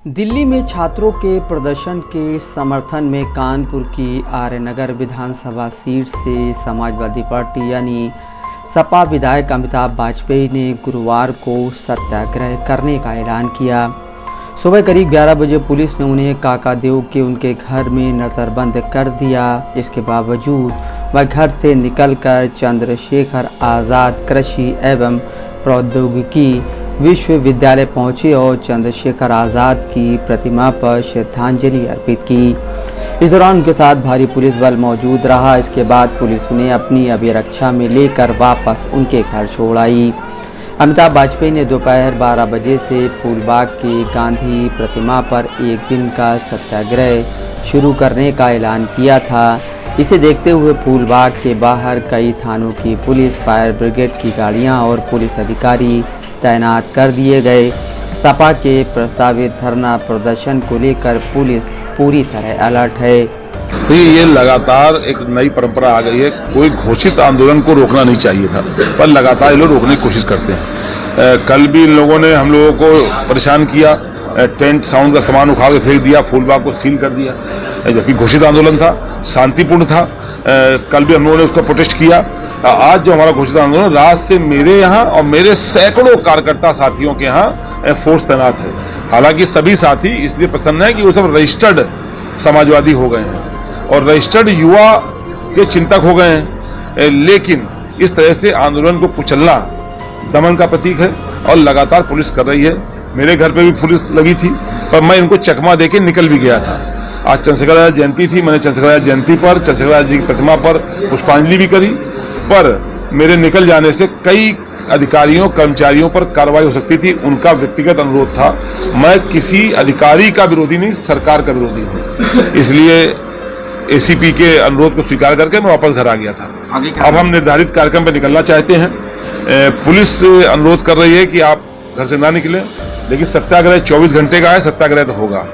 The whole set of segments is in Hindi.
दिल्ली में छात्रों के प्रदर्शन के समर्थन में कानपुर की आर्यनगर विधानसभा सीट से समाजवादी पार्टी यानी सपा विधायक अमिताभ वाजपेयी ने गुरुवार को सत्याग्रह करने का ऐलान किया। सुबह करीब 11 बजे पुलिस ने उन्हें काकादेव के उनके घर में नज़रबंद कर दिया। इसके बावजूद वह घर से निकलकर चंद्रशेखर आज़ाद कृषि एवं प्रौद्योगिकी विश्वविद्यालय पहुंचे और चंद्रशेखर आज़ाद की प्रतिमा पर श्रद्धांजलि अर्पित की। इस दौरान उनके साथ भारी पुलिस बल मौजूद रहा। इसके बाद पुलिस उन्हें अपनी अभिरक्षा में लेकर वापस उनके घर छोड़ आई। अमिताभ वाजपेयी ने दोपहर 12 बजे से फूलबाग की गांधी प्रतिमा पर एक दिन का सत्याग्रह शुरू करने का ऐलान किया था। इसे देखते हुए फूलबाग के बाहर कई थानों की पुलिस, फायर ब्रिगेड की गाड़ियां और पुलिस अधिकारी तैनात कर दिए गए। सपा के प्रस्तावित धरना प्रदर्शन को लेकर पुलिस पूरी तरह अलर्ट है। ये लगातार एक नई परंपरा आ गई है। कोई घोषित आंदोलन को रोकना नहीं चाहिए था, पर लगातार ये लोग रोकने की कोशिश करते हैं। कल भी इन लोगों ने हम लोगों को परेशान किया, टेंट साउंड का सामान उखाड़ के फेंक दिया, फूलबाग को सील कर दिया, जबकि घोषित आंदोलन था, शांतिपूर्ण था। कल भी हम लोगों ने उसका प्रोटेस्ट किया। आज जो हमारा घोषित आंदोलन, रात से मेरे यहाँ और मेरे सैकड़ों कार्यकर्ता साथियों के यहाँ फोर्स तैनात है। हालांकि सभी साथी इसलिए प्रसन्न है कि वो सब रजिस्टर्ड समाजवादी हो गए हैं और रजिस्टर्ड युवा के चिंतक हो गए हैं। लेकिन इस तरह से आंदोलन को कुचलना दमन का प्रतीक है और लगातार पुलिस कर रही है। मेरे घर पे भी पुलिस लगी थी, पर मैं इनको चकमा देके निकल भी गया था। आज चंद्रशेखर आज़ाद जयंती थी, मैंने चंद्रशेखर आज़ाद जयंती पर चंद्रशेखर आज़ाद जी की प्रतिमा पर पुष्पांजलि भी करी, पर मेरे निकल जाने से कई अधिकारियों कर्मचारियों पर कार्रवाई हो सकती थी। उनका व्यक्तिगत अनुरोध था। मैं किसी अधिकारी का विरोधी नहीं, सरकार का विरोधी हूँ। इसलिए एसीपी के अनुरोध को स्वीकार करके मैं वापस घर आ गया था। अब हम निर्धारित कार्यक्रम पर निकलना चाहते हैं। पुलिस अनुरोध कर रही है कि आप घर से ना निकलें, लेकिन सत्याग्रह 24 घंटे का है, सत्याग्रह तो होगा।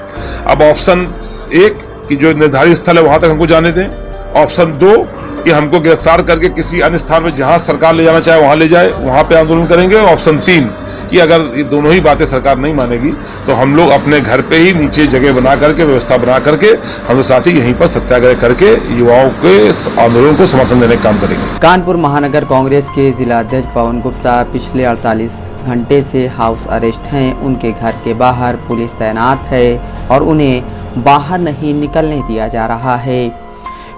अब ऑप्शन 1 कि जो निर्धारित स्थल है वहां तक हमको जाने दें। ऑप्शन 2 कि हमको गिरफ्तार करके किसी अन्य स्थान में जहां सरकार ले जाना चाहे वहां ले जाए, वहां पे आंदोलन करेंगे। ऑप्शन 3 कि अगर ये दोनों ही बातें सरकार नहीं मानेगी तो हम लोग अपने घर पे ही नीचे जगह बना करके, व्यवस्था बना करके हम लोग साथ ही यहीं पर सत्याग्रह करके युवाओं के आंदोलन को समर्थन देने का काम करेंगे। कानपुर महानगर कांग्रेस के जिलाध्यक्ष पवन गुप्ता पिछले 48 घंटे से हाउस अरेस्ट हैं। उनके घर के बाहर पुलिस तैनात है और उन्हें बाहर नहीं निकलने दिया जा रहा है।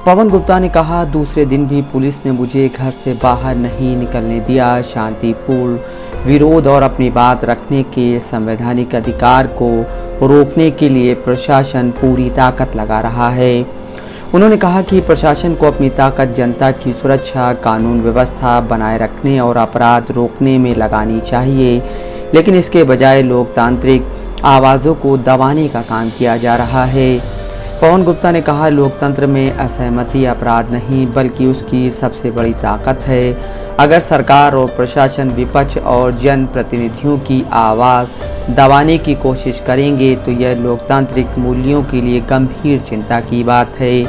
पवन गुप्ता ने कहा, दूसरे दिन भी पुलिस ने मुझे घर से बाहर नहीं निकलने दिया। शांतिपूर्ण विरोध और अपनी बात रखने के संवैधानिक अधिकार को रोकने के लिए प्रशासन पूरी ताकत लगा रहा है। उन्होंने कहा कि प्रशासन को अपनी ताकत जनता की सुरक्षा, कानून व्यवस्था बनाए रखने और अपराध रोकने में लगानी चाहिए, लेकिन इसके बजाय लोकतांत्रिक आवाज़ों को दबाने का काम किया जा रहा है। पवन गुप्ता ने कहा, लोकतंत्र में असहमति अपराध नहीं बल्कि उसकी सबसे बड़ी ताकत है। अगर सरकार और प्रशासन विपक्ष और जनप्रतिनिधियों की आवाज़ दबाने की कोशिश करेंगे तो यह लोकतांत्रिक मूल्यों के लिए गंभीर चिंता की बात है।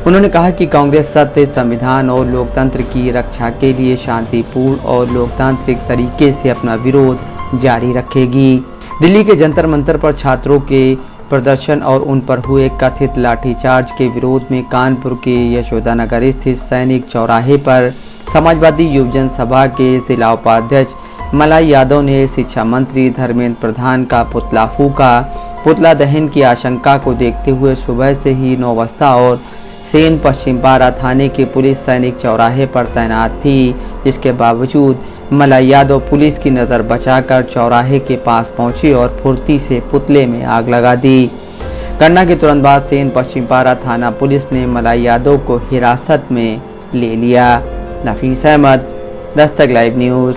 उन्होंने कहा कि कांग्रेस सत्य, संविधान और लोकतंत्र की रक्षा के लिए शांतिपूर्ण और लोकतांत्रिक तरीके से अपना विरोध जारी रखेगी। दिल्ली के जंतर मंतर पर छात्रों के प्रदर्शन और उन पर हुए कथित लाठीचार्ज के विरोध में कानपुर के यशोदानगर स्थित सैनिक चौराहे पर समाजवादी युवजन सभा के जिला उपाध्यक्ष मलाई यादव ने शिक्षा मंत्री धर्मेंद्र प्रधान का पुतला फूका। पुतला दहन की आशंका को देखते हुए सुबह से ही नौबस्ता और सेन पश्चिम पारा थाने की पुलिस सैनिक चौराहे पर तैनात थी। इसके बावजूद मलाई यादव पुलिस की नज़र बचाकर चौराहे के पास पहुंची और फुर्ती से पुतले में आग लगा दी। घटना के तुरंत बाद सेन पश्चिम पारा थाना पुलिस ने मलाई यादव को हिरासत में ले लिया। नफीस अहमद, दस्तक लाइव न्यूज़।